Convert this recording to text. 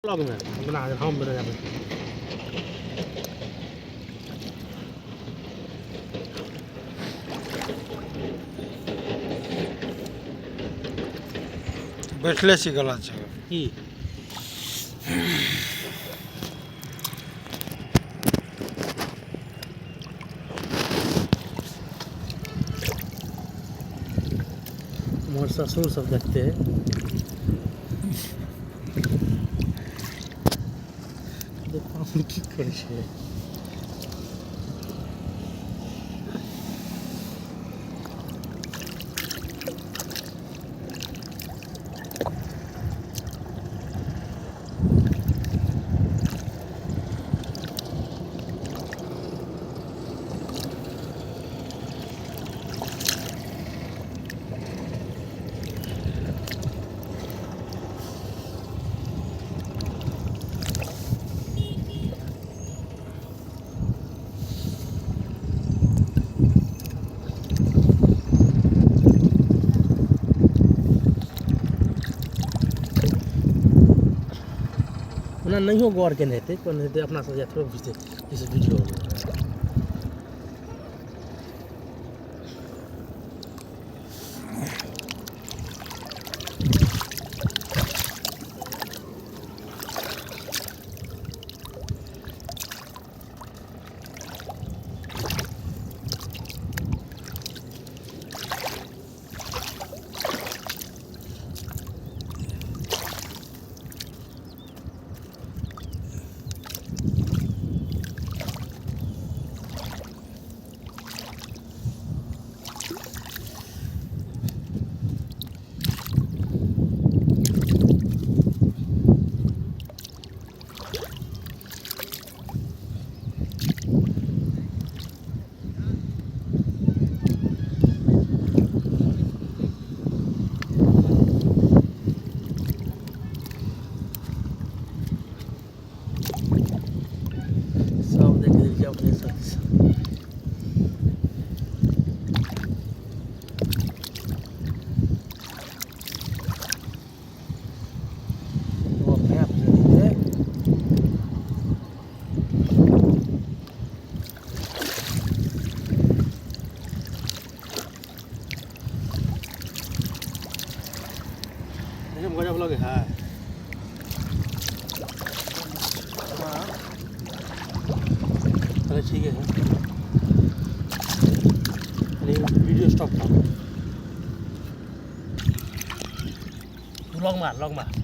blog में बना हम बना जाते बैठले सी गला छै की मोर ससुर सब देखते देखो की करे छै ओना नहियो गौर केने हेतै कोन हेतै अपना सब थोड़ो बुझतै इस वीडियो में सब देख लीजिए अपने साथ वो अपने आप ले लीजिए मजा ब्लॉग है चलो ठीक है वीडियो स्टॉप कर लॉग मार